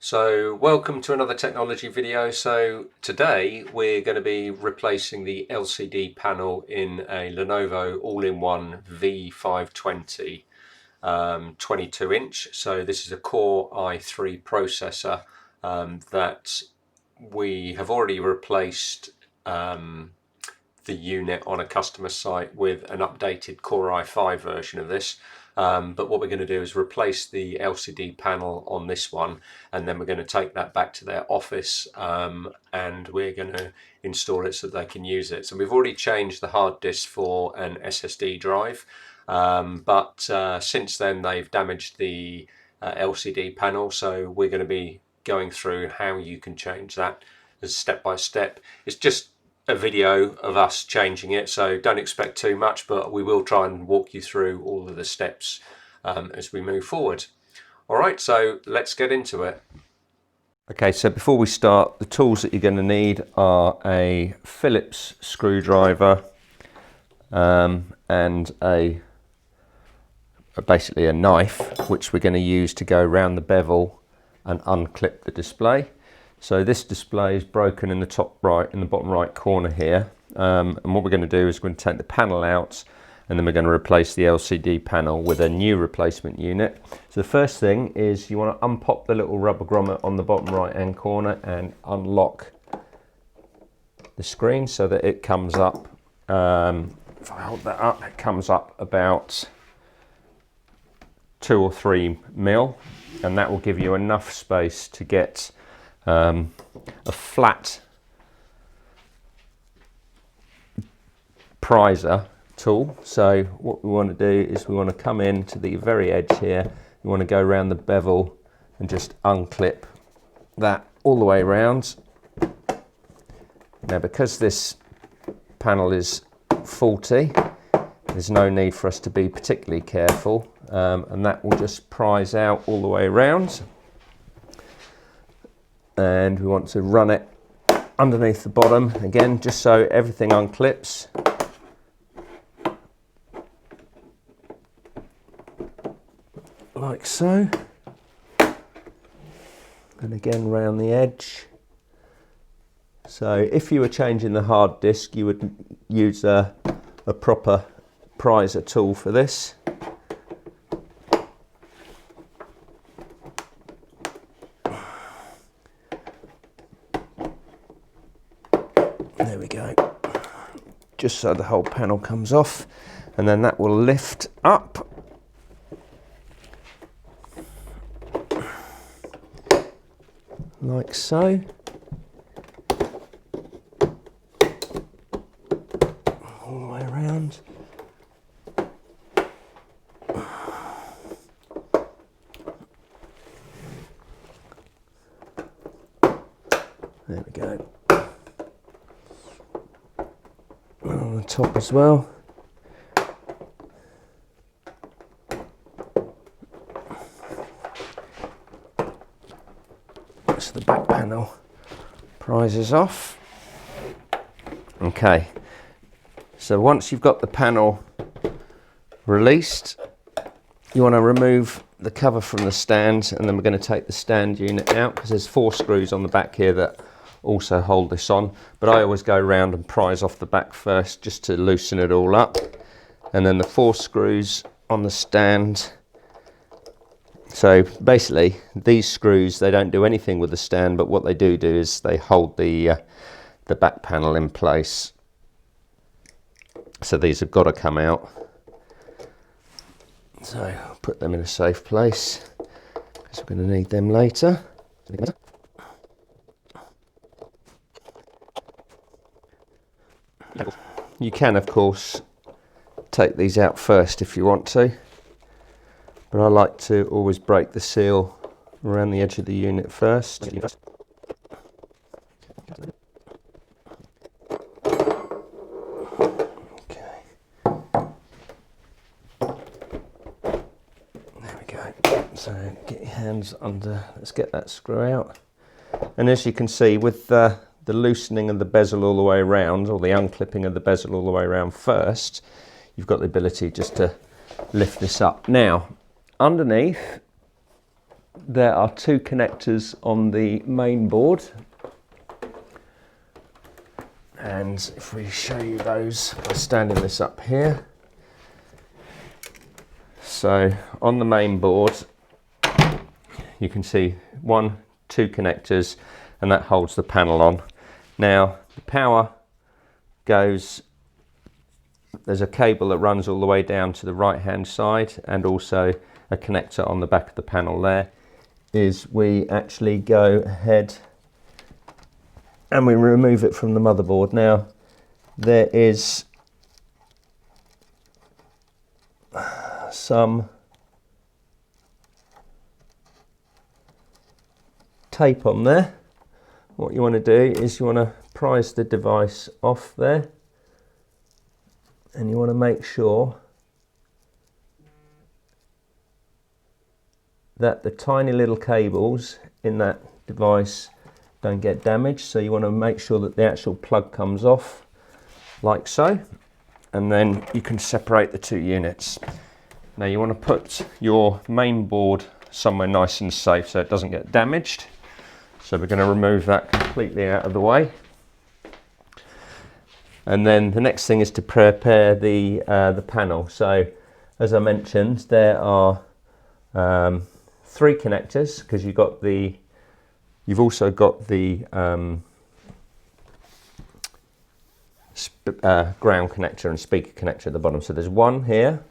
So welcome to another technology video. So today we're going to be replacing the LCD panel in a Lenovo All-in-One V520 22 inch. So this is a Core i3 processor that we have already replaced the unit on a customer site with an updated Core i5 version of this. But what we're going to do is replace the LCD panel on this one, and then we're going to take that back to their office and we're going to install it so they can use it. So we've already changed the hard disk for an SSD drive, but since then they've damaged the LCD panel, so we're going to be going through how you can change that step by step. It's just a video of us changing it, so don't expect too much, but we will try and walk you through all of the steps as we move forward. Alright, so let's get into it. Okay, so before we start, the tools that you're going to need are a Phillips screwdriver and basically a knife, which we're going to use to go around the bevel and unclip the display. So this display is broken in the top right, in the bottom right corner here. And what we're going to do is we're going to take the panel out, and then we're going to replace the LCD panel with a new replacement unit. So the first thing is you want to unpop the little rubber grommet on the bottom right hand corner and unlock the screen so that it comes up. If I hold that up, it comes up about 2 or 3 mil, and that will give you enough space to get a flat prizer tool. So what we want to do is we want to come in to the very edge here. You want to go around the bevel and just unclip that all the way around. Now, because this panel is faulty, there's no need for us to be particularly careful, and that will just prise out all the way around. And we want to run it underneath the bottom again, just so everything unclips. Like so. And again round the edge. So if you were changing the hard disk, you would use a proper prizer tool for this. There we go, just so the whole panel comes off, and then that will lift up. Like so. All the way around. There we go. On the top as well. So the back panel prizes off. Okay, so once you've got the panel released, you want to remove the cover from the stand, and then we're going to take the stand unit out because there's 4 screws on the back here that also hold this on, but I always go around and prise off the back first just to loosen it all up, and then the 4 screws on the stand. So basically these screws, they don't do anything with the stand, but what they do is they hold the back panel in place. So these have got to come out. So I'll put them in a safe place because we're going to need them later. You can, of course, take these out first if you want to, but I like to always break the seal around the edge of the unit first. Okay. There we go. So get your hands under, let's get that screw out. And as you can see, with the loosening of the bezel all the way around, or the unclipping of the bezel all the way around first, you've got the ability just to lift this up. Now, underneath, there are two connectors on the main board, and if we show you those by standing this up here. So on the main board you can see two connectors, and that holds the panel on. Now the power goes, there's a cable that runs all the way down to the right hand side, and also a connector on the back of the panel. There is, we actually go ahead and we remove it from the motherboard. Now there is some tape on there. What you want to do is you want to prise the device off there, and you want to make sure that the tiny little cables in that device don't get damaged. So you want to make sure that the actual plug comes off like so, and then you can separate the two units. Now you want to put your main board somewhere nice and safe so it doesn't get damaged. So we're going to remove that completely out of the way. And then the next thing is to prepare the panel. So as I mentioned, there are three connectors, because you've also got the ground connector and speaker connector at the bottom. So there's one here,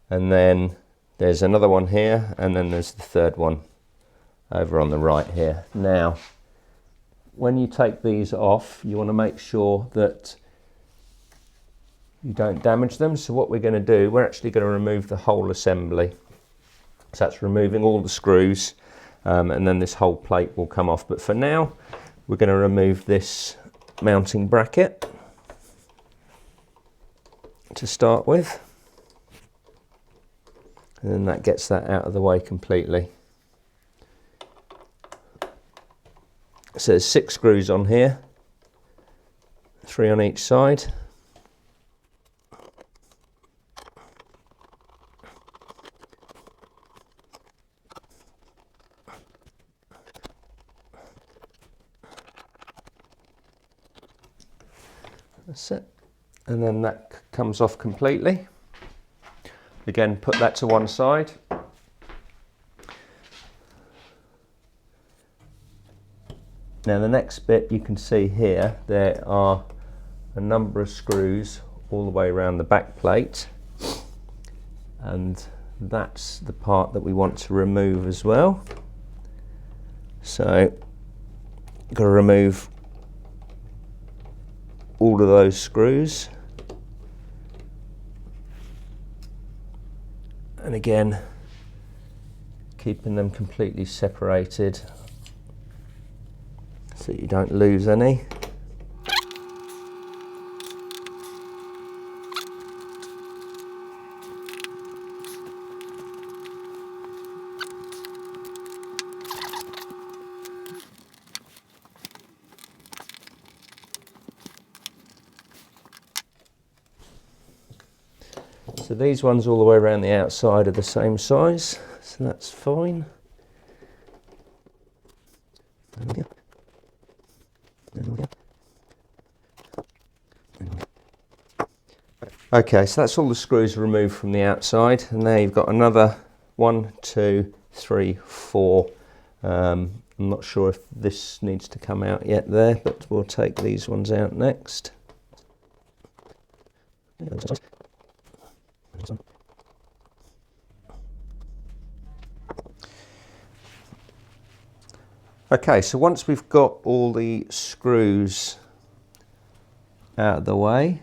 and then there's another one here, and then there's the third one over on the right here. Now when you take these off, you want to make sure that you don't damage them. So what we're going to do, we're actually going to remove the whole assembly. So that's removing all the screws, and then this whole plate will come off. But for now, we're going to remove this mounting bracket to start with, and then that gets that out of the way completely. So there's 6 screws on here, 3 on each side. That's it. And then that comes off completely. Again, put that to one side. Now the next bit, you can see here, there are a number of screws all the way around the back plate, and that's the part that we want to remove as well. So you've got to remove all of those screws, and again keeping them completely separated so you don't lose any. So these ones all the way around the outside are the same size, so that's fine. Okay, so that's all the screws removed from the outside, and now you've got another 1, 2, 3, 4. I'm not sure if this needs to come out yet there, but we'll take these ones out next. Okay, so once we've got all the screws out of the way,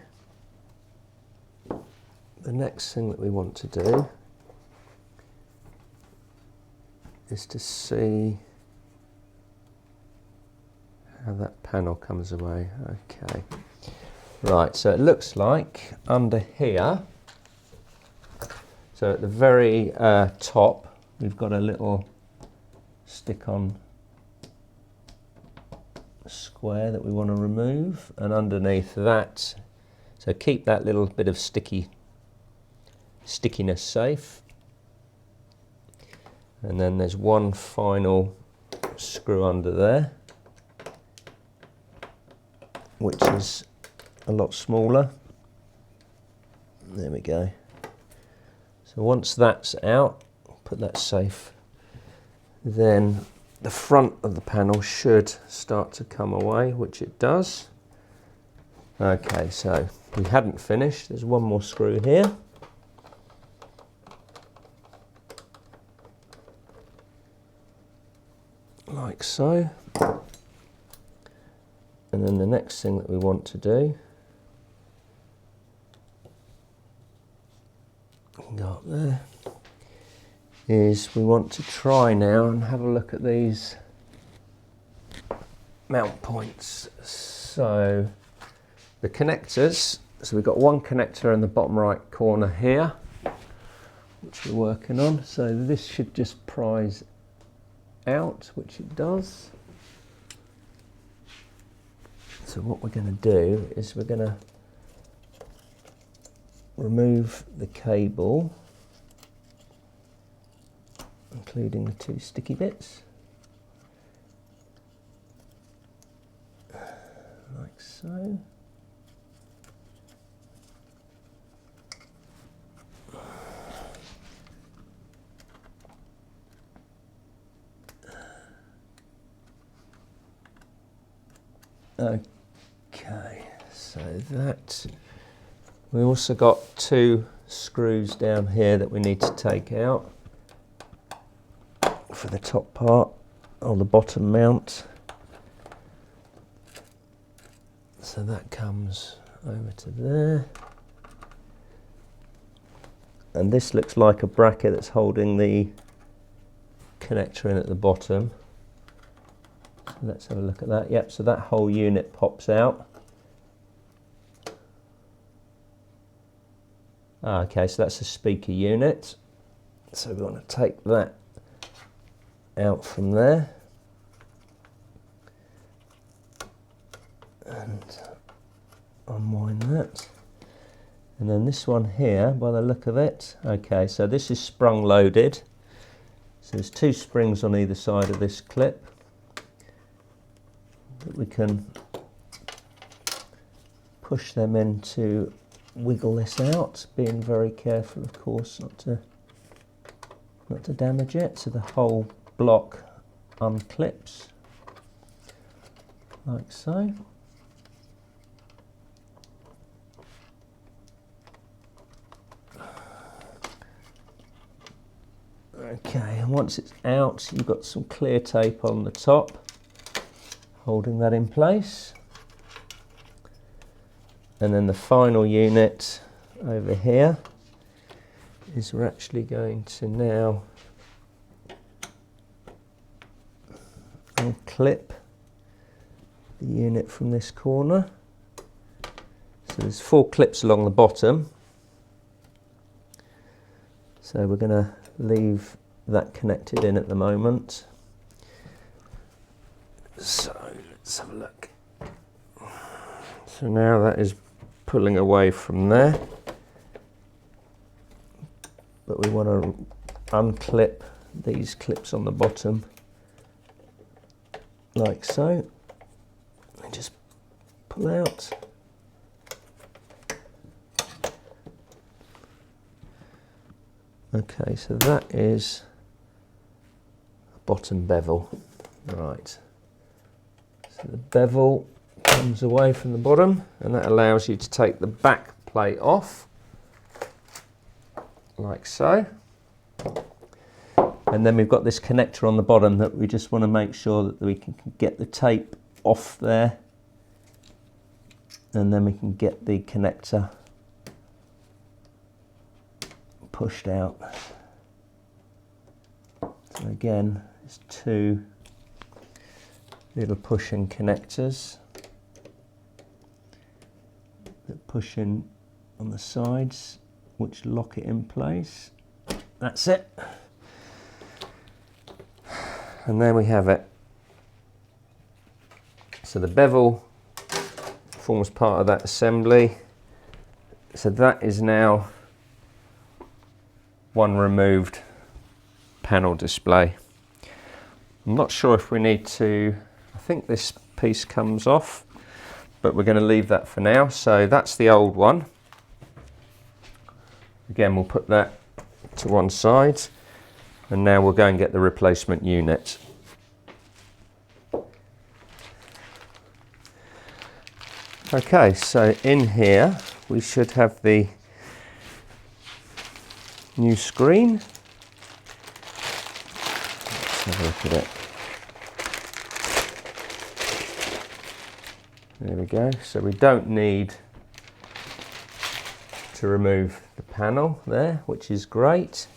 the next thing that we want to do is to see how that panel comes away. Okay, right, so it looks like under here, so at the very top, we've got a little stick-on square that we want to remove, and underneath that, so keep that little bit of stickiness safe. And then there's one final screw under there, which is a lot smaller. There we go. So once that's out, put that safe, then the front of the panel should start to come away, which it does. Okay, so we hadn't finished. There's one more screw here. Like so. And then the next thing that we want to do, go up there, is we want to try now and have a look at these mount points. So the connectors, so we've got one connector in the bottom right corner here, which we're working on. So this should just prise out, which it does. So what we're going to do is we're going to remove the cable, including the two sticky bits, like so. Okay, so that, we also got two screws down here that we need to take out for the top part or the bottom mount. So that comes over to there. And this looks like a bracket that's holding the connector in at the bottom. So let's have a look at that. Yep, so that whole unit pops out. Okay, so that's a speaker unit. So we want to take that out from there. And unwind that. And then this one here, by the look of it, okay, so this is sprung loaded. So there's two springs on either side of this clip that we can push them in to wiggle this out, being very careful, of course, not to damage it. So the whole block unclips, like so. Okay, and once it's out, you've got some clear tape on the top holding that in place. And then the final unit over here is we're actually going to now unclip the unit from this corner. So there's 4 clips along the bottom. So we're going to leave that connected in at the moment. So let's have a look. So now that is pulling away from there, but we want to unclip these clips on the bottom like so, and just pull out. Okay, so that is a bottom bevel, right. So the bevel comes away from the bottom, and that allows you to take the back plate off, like so. And then we've got this connector on the bottom that we just want to make sure that we can get the tape off there, and then we can get the connector pushed out. So again, there's 2 little pushing connectors that push in on the sides, which lock it in place. That's it. And there we have it. So the bevel forms part of that assembly. So that is now one removed panel display. I'm not sure if we need to, I think this piece comes off, but we're going to leave that for now. So that's the old one. Again, we'll put that to one side, and now we'll go and get the replacement unit. Okay, so in here we should have the new screen. Let's have a look at it. There we go. So we don't need to remove the panel there, which is great.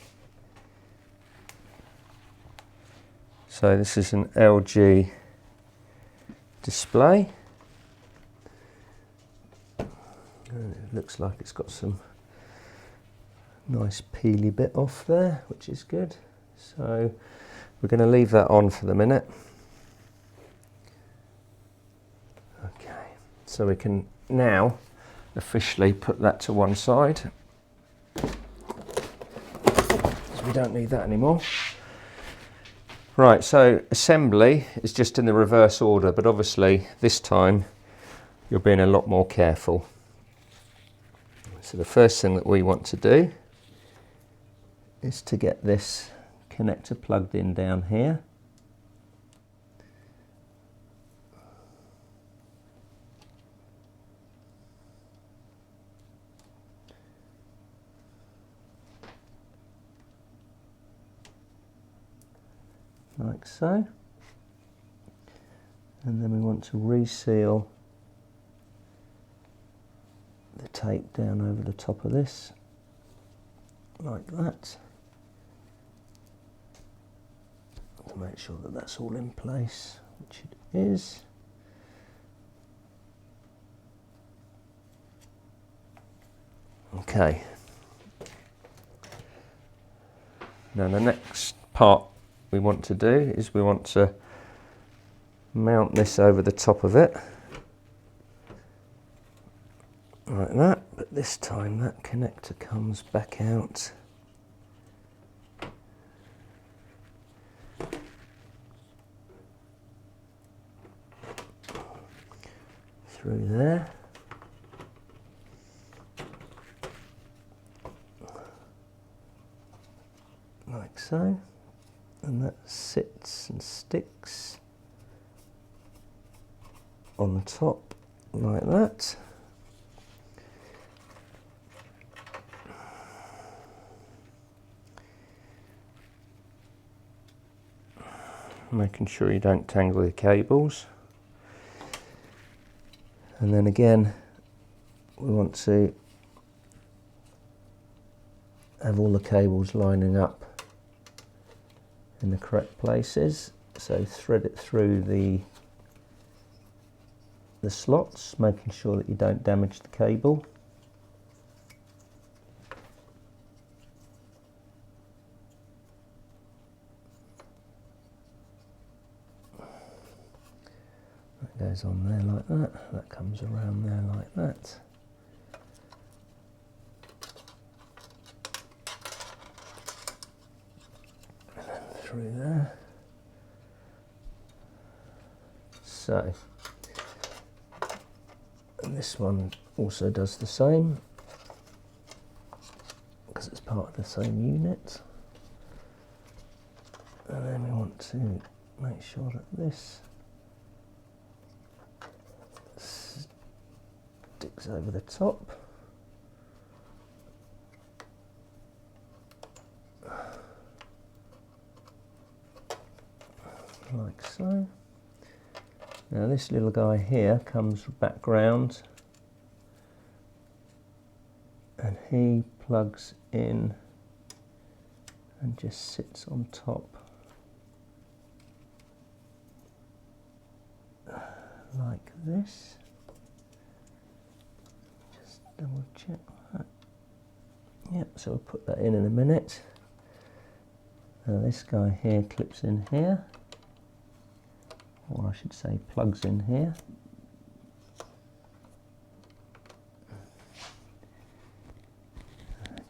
So this is an LG display. And it looks like it's got some nice peely bit off there, which is good. So we're going to leave that on for the minute. Okay, so we can now officially put that to one side. We don't need that anymore. Right, so assembly is just in the reverse order, but obviously this time you're being a lot more careful. So the first thing that we want to do is to get this connector plugged in down here. Like so. And then we want to reseal the tape down over the top of this, like that, to make sure that that's all in place, which it is. Okay. Now the next part we want to do is we want to mount this over the top of it. Like that, but this time that connector comes back out through there. Like so, and that sits and sticks on the top like that. Making sure you don't tangle the cables. And then again, we want to have all the cables lining up in the correct places. So thread it through the slots, making sure that you don't damage the cable. Goes on there like that, that comes around there like that. And then through there. So, and this one also does the same, because it's part of the same unit. And then we want to make sure that this sticks over the top. Like so. Now this little guy here comes back round and he plugs in and just sits on top like this. Just double check that. Yep, so we'll put that in a minute. Now this guy here clips in here, or I should say plugs in here.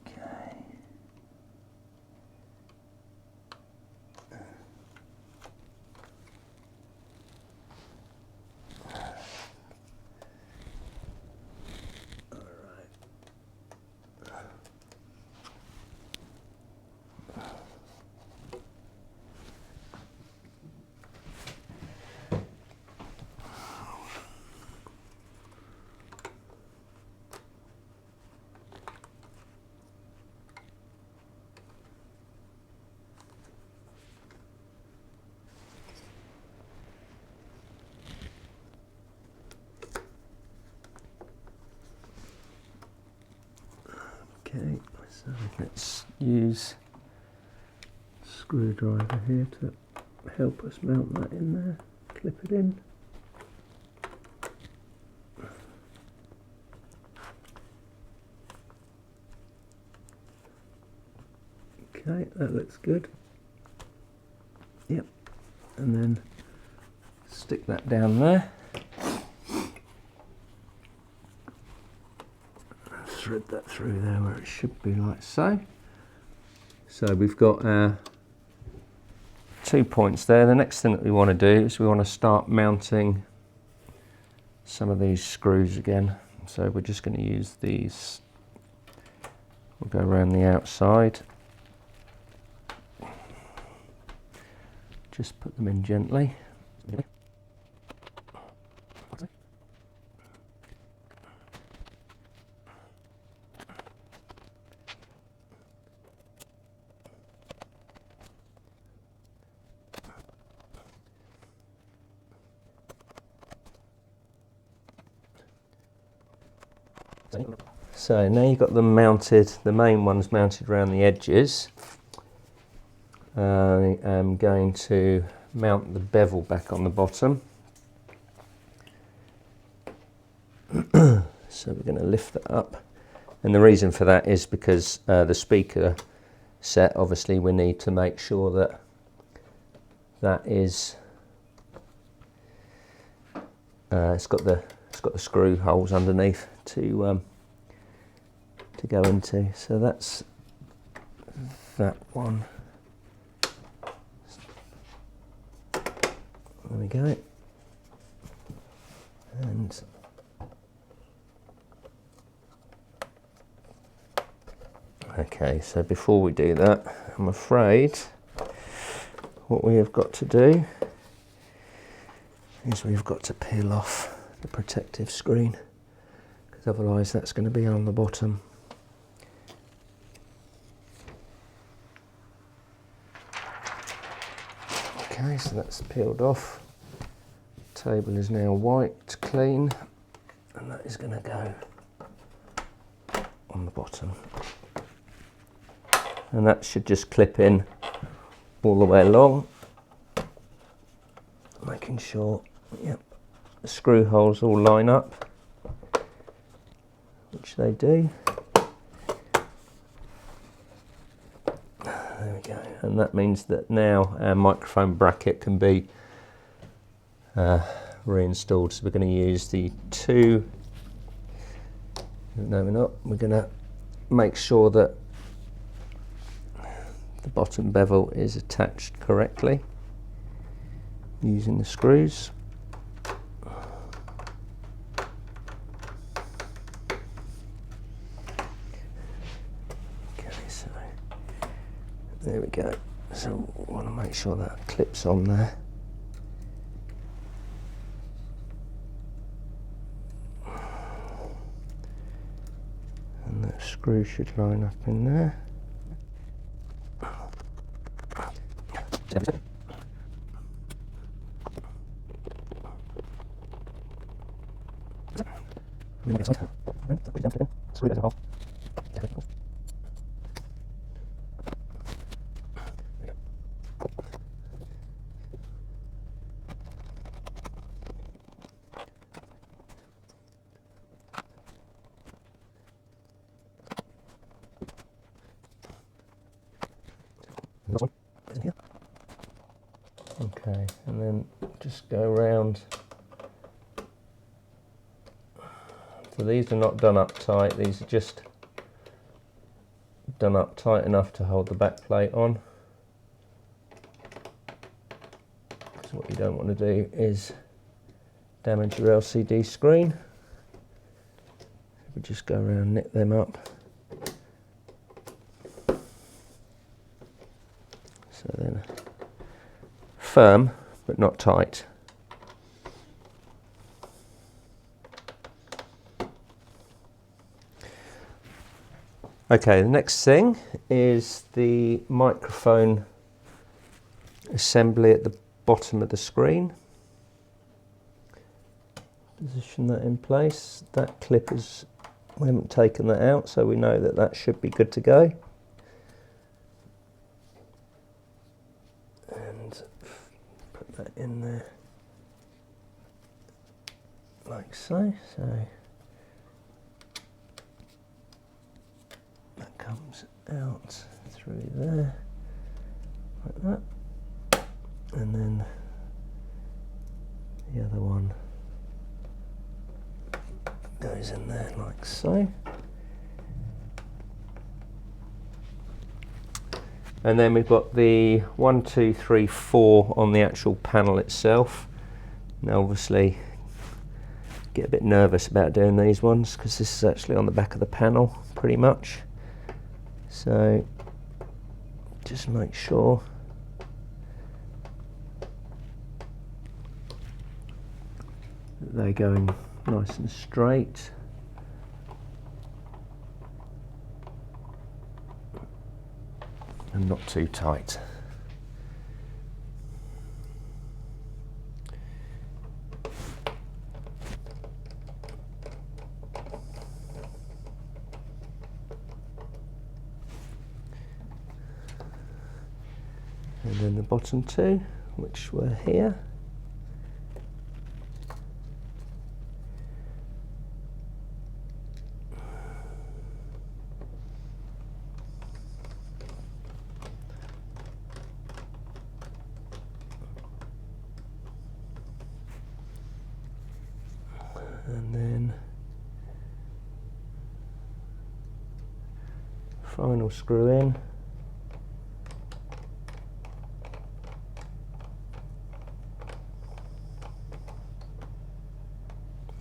Okay. So let's use a screwdriver here to help us mount that in there. Clip it in. Okay, that looks good. Yep, and then stick that down there. Thread that through there where it should be, like so. So we've got our 2 points there. The next thing that we want to do is we want to start mounting some of these screws again. So we're just going to use these. We'll go around the outside. Just put them in gently. So now you've got them mounted, the main one's mounted around the edges. I am going to mount the bevel back on the bottom. So we're going to lift that up. And the reason for that is because the speaker set, obviously we need to make sure that that is, it's got the screw holes underneath to go into. So that's that one. There we go. And okay, so before we do that, I'm afraid what we have got to do is we've got to peel off the protective screen, because otherwise that's going to be on the bottom. Okay, so that's peeled off. Table is now white, clean, and that is going to go on the bottom. And that should just clip in all the way along, making sure, yep, the screw holes all line up, which they do. There we go, and that means that now our microphone bracket can be reinstalled. So we're going to use the two, no we're not, we're going to make sure that the bottom bevel is attached correctly using the screws. Okay, so there we go. So we want to make sure that clips on there. And that screw should line up in there. Okay, and then just go around. So these are not done up tight, these are just done up tight enough to hold the back plate on. So what you don't want to do is damage your LCD screen. We just go around, knit them up. So then firm, but not tight. Okay, the next thing is the microphone assembly at the bottom of the screen. Position that in place. That clip is We haven't taken that out, so we know that that should be good to go. And put that in there like so. So that comes out through there like that, and then the other one goes in there like so. And then we've got the 1, 2, 3, 4 on the actual panel itself. Now obviously get a bit nervous about doing these ones because this is actually on the back of the panel pretty much. So just make sure that they're going nice and straight. And not too tight. And then the bottom two, which were here. And then final screw in.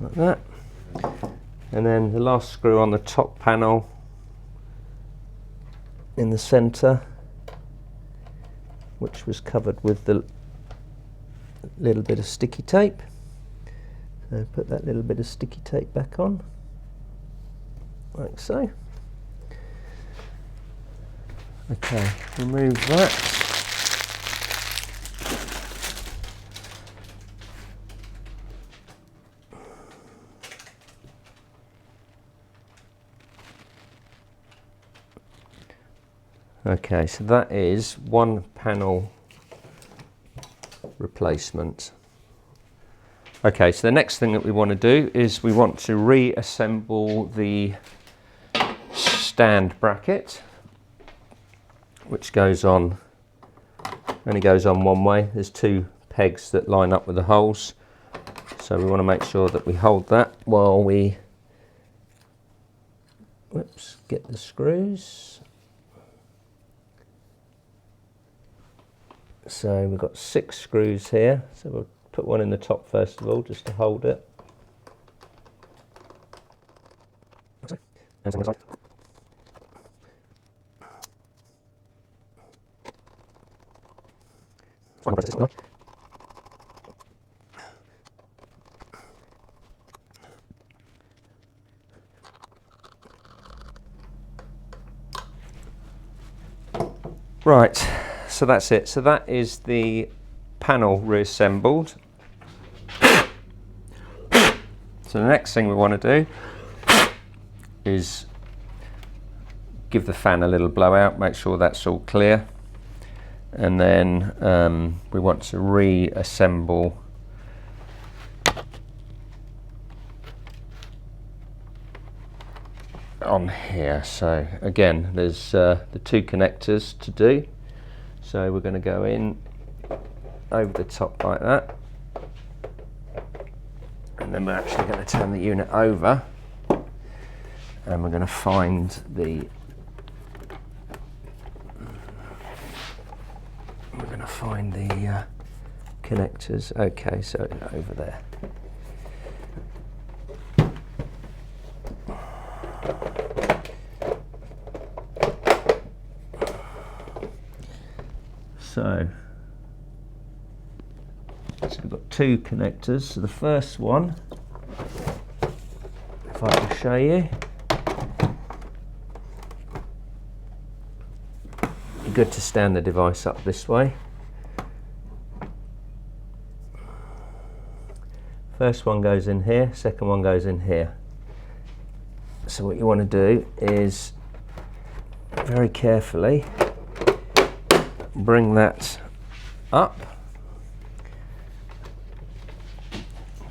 Like that. And then the last screw on the top panel in the center, which was covered with the little bit of sticky tape. So put that little bit of sticky tape back on, like so. Okay, remove that. Okay, so that is one panel replacement. Okay, so the next thing that we want to do is we want to reassemble the stand bracket, which goes on, only goes on one way. There's two pegs that line up with the holes, so we want to make sure that we hold that while we get the screws. So we've got 6 screws here, so we'll put one in the top first of all just to hold it. Right, so that's it. So that is the panel reassembled. So the next thing we want to do is give the fan a little blowout, make sure that's all clear, and then we want to reassemble on here. So again, there's the 2 connectors to do, so we're going to go in over the top like that, and then we're actually going to turn the unit over and we're going to find the connectors. Okay, so over there. So we've got 2 connectors. So the first one, if I can show you, good to stand the device up this way. First one goes in here, second one goes in here. So what you want to do is very carefully bring that up.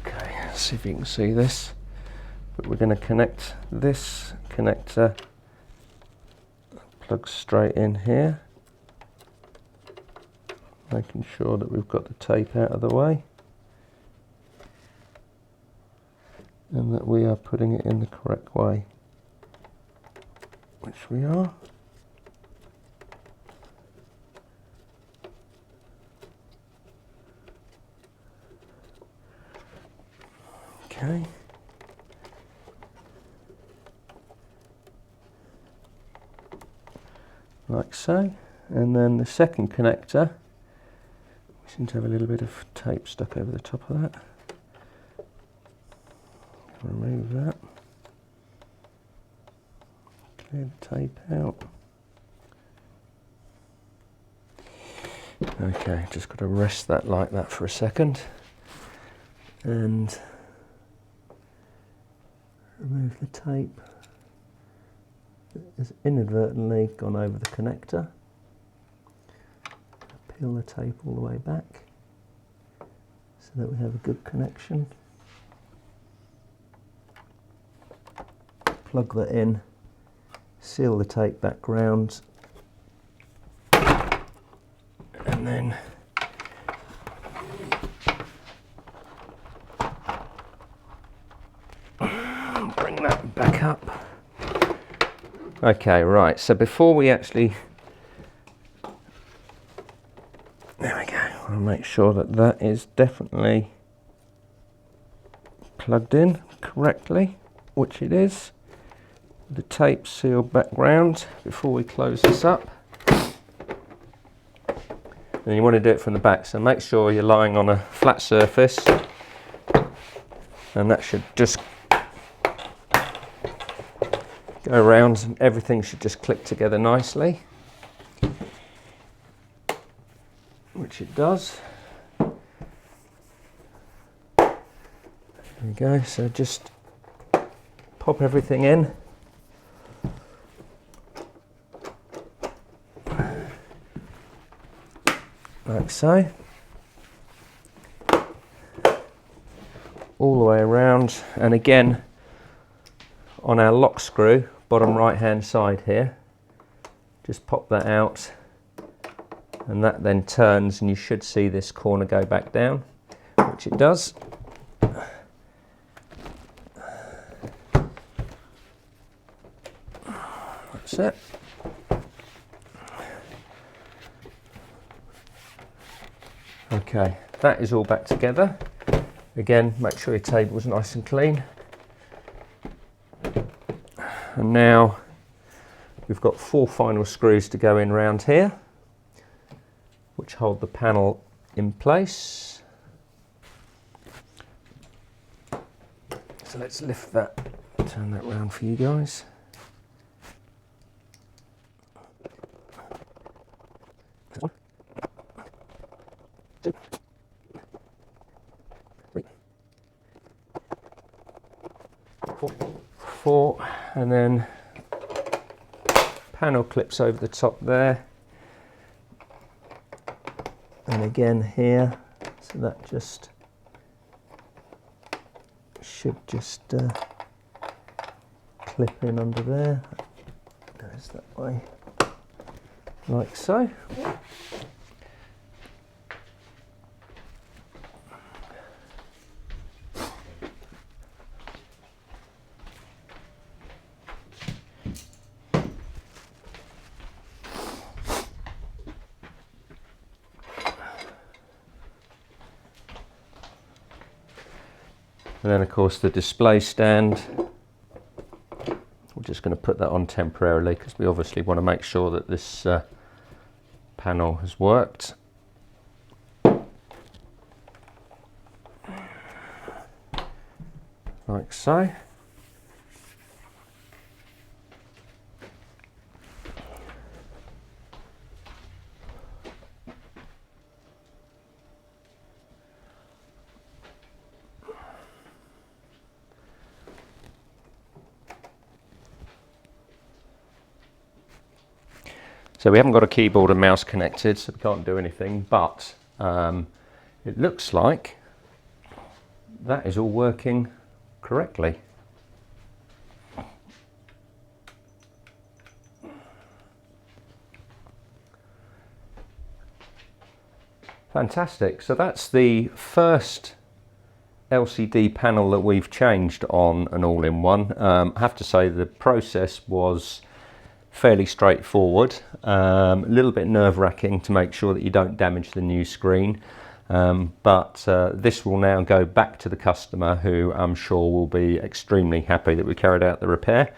Okay, let's see if you can see this. But we're going to connect this connector, plug straight in here, making sure that we've got the tape out of the way and that we are putting it in the correct way, which we are. Okay. Like so. And then the second connector, we seem to have a little bit of tape stuck over the top of that. Remove that. Clear the tape out. Okay, just got to rest that like that for a second. And remove the tape that has inadvertently gone over the connector. Peel the tape all the way back so that we have a good connection. Plug that in, seal the tape back round, and then bring that back up. Okay, right, so before we actually, there we go, I'll make sure that that is definitely plugged in correctly, which it is. The tape sealed back round before we close this up. And you want to do it from the back, so make sure you're lying on a flat surface, and that should just go around and everything should just click together nicely, which it does. There we go, so just pop everything in. Like so, all the way around, and again on our lock screw, bottom right hand side here, just pop that out, and that then turns and you should see this corner go back down, which it does. That's it. Okay, that is all back together. Again, make sure your table's nice and clean. And now we've got 4 final screws to go in round here, which hold the panel in place. So let's lift that, turn that round for you guys. Four, and then panel clips over the top there, and again here, so that just should just clip in under there. Goes that way, like so. And then of course the display stand, we're just going to put that on temporarily because we obviously want to make sure that this panel has worked. Like so. So we haven't got a keyboard and mouse connected, so we can't do anything, but it looks like that is all working correctly. Fantastic. So that's the first LCD panel that we've changed on an all-in-one. I have to say the process was fairly straightforward, a little bit nerve-wracking to make sure that you don't damage the new screen, but this will now go back to the customer, who I'm sure will be extremely happy that we carried out the repair.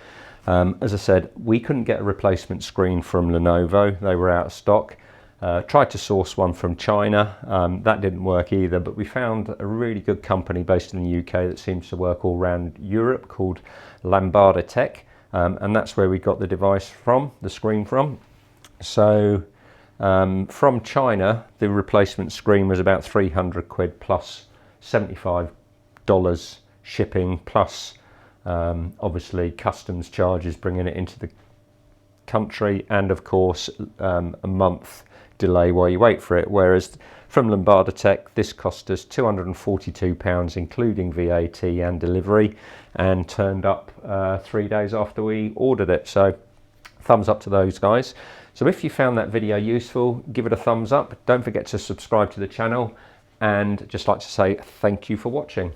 As I said, we couldn't get a replacement screen from Lenovo, they were out of stock. Tried to source one from China, that didn't work either, but we found a really good company based in the UK that seems to work all around Europe called Lambada-Tek, and that's where we got the device from, the screen from. So from China, the replacement screen was about 300 quid plus $75 shipping, plus obviously customs charges bringing it into the country, and of course a month delay while you wait for it, whereas from Lambada-Tek this cost us £242 including VAT and delivery, and turned up 3 days after we ordered it. So thumbs up to those guys. So if you found that video useful, give it a thumbs up, don't forget to subscribe to the channel, and just like to say thank you for watching.